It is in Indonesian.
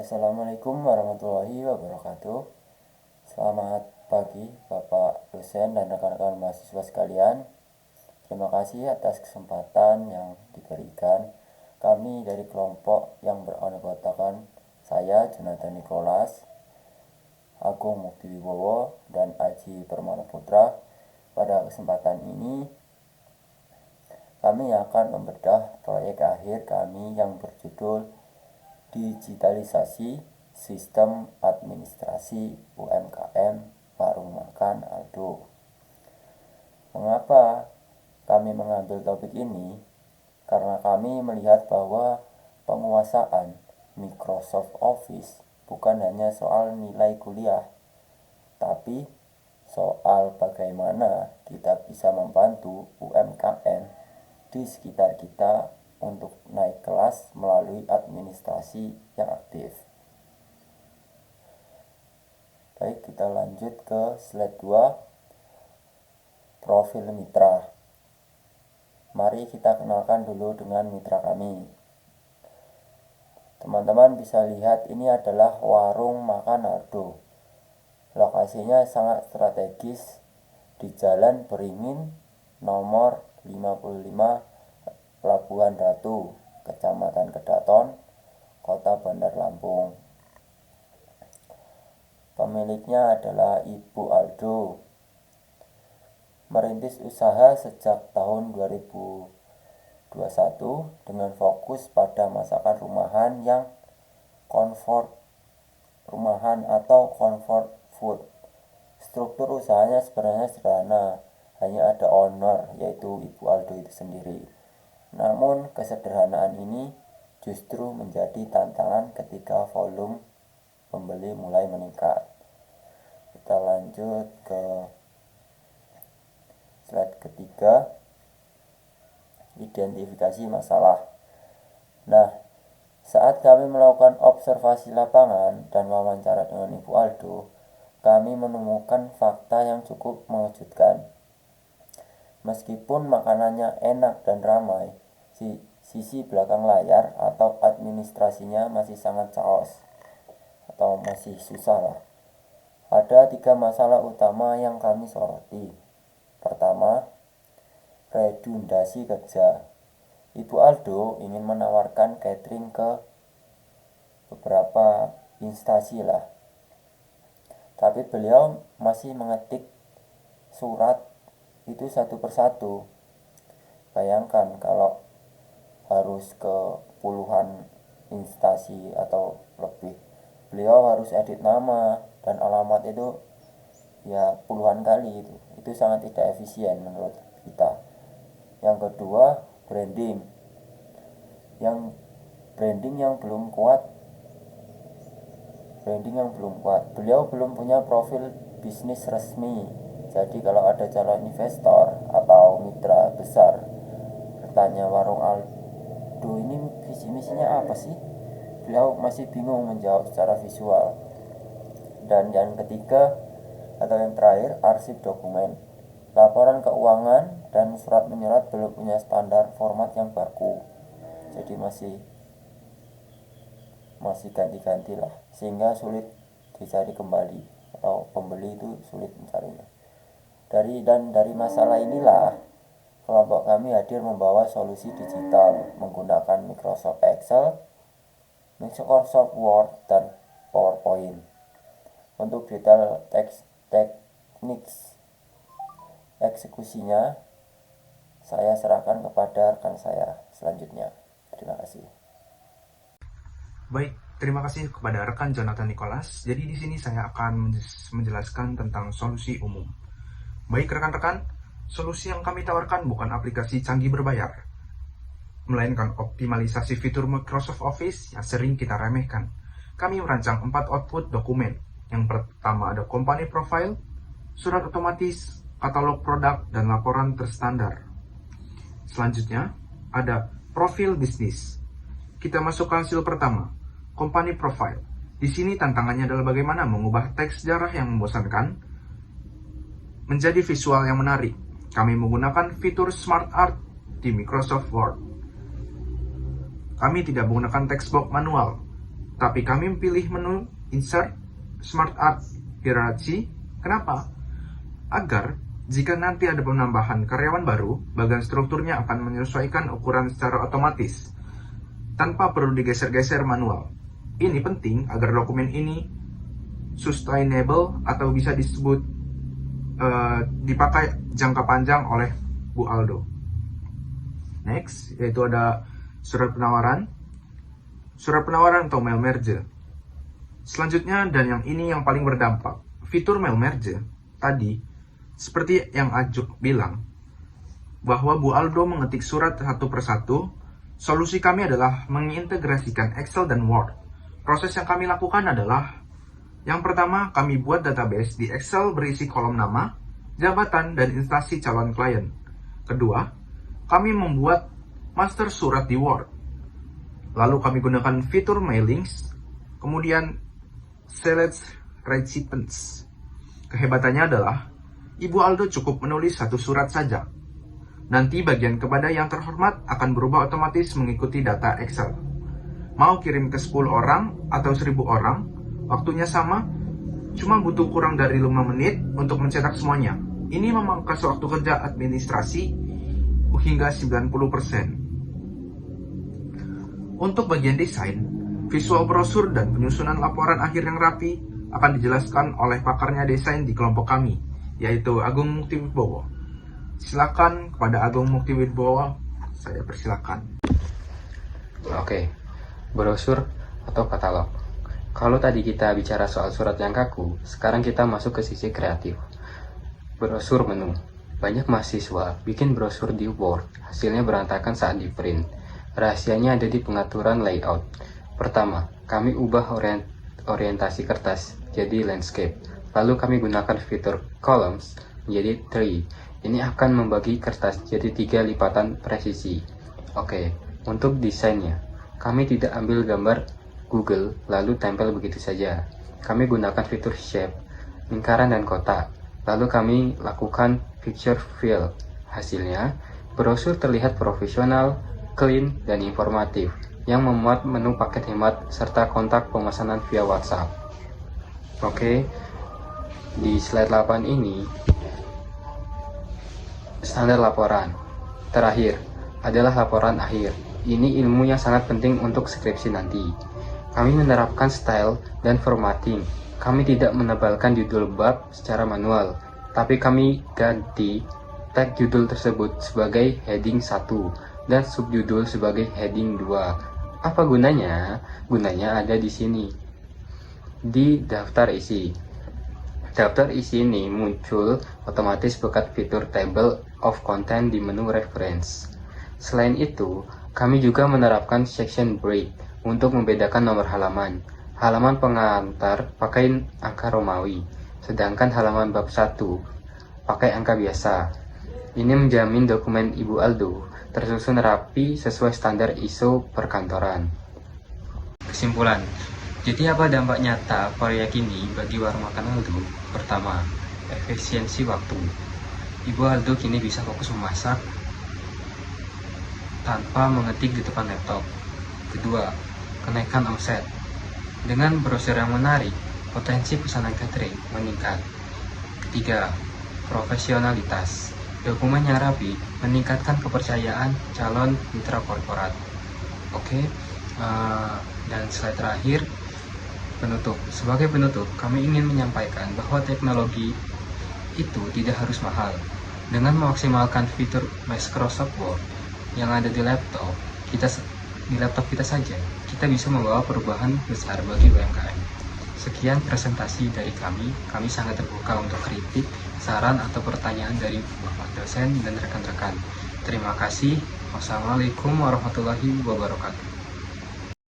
Assalamualaikum warahmatullahi wabarakatuh. Selamat pagi Bapak dosen dan rekan-rekan mahasiswa sekalian. Terima kasih atas kesempatan yang diberikan. Kami dari kelompok yang beranggotakan saya, Jonathan Nicholas, Agung Muktiwibowo, dan Aji Permana Putra. Pada kesempatan ini kami akan membedah proyek akhir kami yang berjudul Digitalisasi Sistem Administrasi UMKM Warung Makan Aldo. Mengapa kami mengambil topik ini? Karena kami melihat bahwa penguasaan Microsoft Office bukan hanya soal nilai kuliah, tapi soal bagaimana kita bisa membantu UMKM di sekitar kita untuk naik kelas melalui administrasi yang aktif. Baik, kita lanjut ke slide 2, profil mitra. Mari kita kenalkan dulu dengan mitra kami. Teman-teman bisa lihat ini adalah warung makan Aldo. Lokasinya sangat strategis di Jalan Beringin nomor 55, Pelabuhan Ratu, Kecamatan Kedaton, Kota Bandar Lampung. Pemiliknya adalah Ibu Aldo. Merintis usaha sejak tahun 2021 dengan fokus pada masakan rumahan yang comfort rumahan atau comfort food. Struktur usahanya sebenarnya sederhana, hanya ada owner yaitu Ibu Aldo itu sendiri. Namun kesederhanaan ini justru menjadi tantangan ketika volume pembeli mulai meningkat. Kita lanjut ke slide ketiga, identifikasi masalah. Nah, saat kami melakukan observasi lapangan dan wawancara dengan Ibu Aldo, kami menemukan fakta yang cukup mengejutkan. Meskipun makanannya enak dan ramai, sisi belakang layar atau administrasinya masih sangat chaos atau masih susah lah. Ada 3 masalah utama yang kami soroti. Pertama, redundasi kerja. Ibu Aldo ingin menawarkan catering ke beberapa instansi lah, tapi beliau masih mengetik surat itu satu persatu. Bayangkan kalau harus ke puluhan instansi atau lebih, beliau harus edit nama dan alamat itu ya puluhan kali. Itu sangat tidak efisien menurut kita. Yang kedua, branding yang belum kuat. Beliau belum punya profil bisnis resmi. Jadi kalau ada calon investor atau mitra besar bertanya warung Aldo ini visi misinya apa sih, beliau masih bingung menjawab secara visual. Dan yang ketiga atau yang terakhir, arsip dokumen. Laporan keuangan dan surat menyurat belum punya standar format yang baku. Jadi masih ganti-ganti lah, sehingga sulit dicari kembali atau pembeli itu sulit mencarinya. Dari masalah inilah kelompok kami hadir membawa solusi digital menggunakan Microsoft Excel, Microsoft Word, dan PowerPoint. Untuk detail teknik eksekusinya saya serahkan kepada rekan saya selanjutnya. Terima kasih. Baik, terima kasih kepada rekan Jonathan Nicholas. Jadi di sini saya akan menjelaskan tentang solusi umum. Baik rekan-rekan, solusi yang kami tawarkan bukan aplikasi canggih berbayar, melainkan optimalisasi fitur Microsoft Office yang sering kita remehkan. Kami merancang 4 output dokumen. Yang pertama ada company profile, surat otomatis, katalog produk, dan laporan terstandar. Selanjutnya ada profil bisnis. Kita masukkan hasil pertama, company profile. Di sini tantangannya adalah bagaimana mengubah teks sejarah yang membosankan menjadi visual yang menarik. Kami menggunakan fitur Smart Art di Microsoft Word. Kami tidak menggunakan text box manual. tapi kami memilih menu Insert Smart Art Hierarchy. Kenapa? Agar jika nanti ada penambahan karyawan baru, bagian strukturnya akan menyesuaikan ukuran secara otomatis, tanpa perlu digeser-geser manual. Ini penting agar dokumen ini sustainable atau bisa disebut dipakai jangka panjang oleh Bu Aldo. Next, yaitu ada surat penawaran. Surat penawaran atau mail merge. Selanjutnya, dan yang ini yang paling berdampak, fitur mail merge tadi, seperti yang Ajuk bilang, bahwa Bu Aldo mengetik surat satu persatu. Solusi kami adalah mengintegrasikan Excel dan Word. Proses yang kami lakukan adalah, yang pertama, kami buat database di Excel berisi kolom nama, jabatan, dan instansi calon klien. Kedua, kami membuat master surat di Word. Lalu kami gunakan fitur mailings, kemudian select recipients. Kehebatannya adalah, Ibu Aldo cukup menulis satu surat saja. Nanti bagian kepada yang terhormat akan berubah otomatis mengikuti data Excel. Mau kirim ke 10 orang atau 1000 orang, waktunya sama, cuma butuh kurang dari 5 menit untuk mencetak semuanya. Ini memangkas waktu kerja administrasi hingga 90%. Untuk bagian desain, visual brosur dan penyusunan laporan akhir yang rapi akan dijelaskan oleh pakarnya desain di kelompok kami, yaitu Agung Muktiwibowo. Silakan kepada Agung Muktiwibowo, saya persilakan. Oke, brosur atau katalog. Kalau tadi kita bicara soal surat yang kaku, sekarang kita masuk ke sisi kreatif. Brosur menu. Banyak mahasiswa bikin brosur di Word, hasilnya berantakan saat di print. Rahasianya ada di pengaturan layout. Pertama, kami ubah orientasi kertas jadi landscape. Lalu kami gunakan fitur columns menjadi tree. Ini akan membagi kertas jadi 3 lipatan presisi. Oke, untuk desainnya, kami tidak ambil gambar Google lalu tempel begitu saja. Kami gunakan fitur shape, lingkaran dan kotak. Lalu kami lakukan picture fill. Hasilnya, brosur terlihat profesional, clean, dan informatif, yang memuat menu paket hemat serta kontak pemesanan via WhatsApp. Oke, di slide 8 ini, standar laporan. Terakhir, adalah laporan akhir. Ini ilmu yang sangat penting untuk skripsi nanti. Kami menerapkan style dan formatting. Kami tidak menebalkan judul bab secara manual, tapi kami ganti tag judul tersebut sebagai heading 1 dan subjudul sebagai heading 2. Apa gunanya? Gunanya ada di sini, di daftar isi. Daftar isi ini muncul otomatis berkat fitur table of content di menu reference. Selain itu, kami juga menerapkan section break untuk membedakan nomor halaman. Halaman pengantar pakai angka Romawi, sedangkan halaman bab 1 pakai angka biasa. Ini menjamin dokumen Ibu Aldo tersusun rapi sesuai standar ISO perkantoran. Kesimpulan, jadi apa dampak nyata proyek ini bagi warung makan Aldo? Pertama, efisiensi waktu. Ibu Aldo kini bisa fokus memasak tanpa mengetik di depan laptop. Kedua, kenaikan omset. Dengan brosur yang menarik, potensi pesanan catering meningkat. Ketiga, profesionalitas. Dokumen yang rapi meningkatkan kepercayaan calon mitra korporat. Oke, dan slide terakhir, penutup. Sebagai penutup, kami ingin menyampaikan bahwa teknologi itu tidak harus mahal. Dengan memaksimalkan fitur Microsoft Word yang ada di laptop kita saja, kita bisa membawa perubahan besar bagi UMKM. Sekian presentasi dari kami. Kami sangat terbuka untuk kritik, saran, atau pertanyaan dari Bapak dosen dan rekan-rekan. Terima kasih. Wassalamualaikum warahmatullahi wabarakatuh.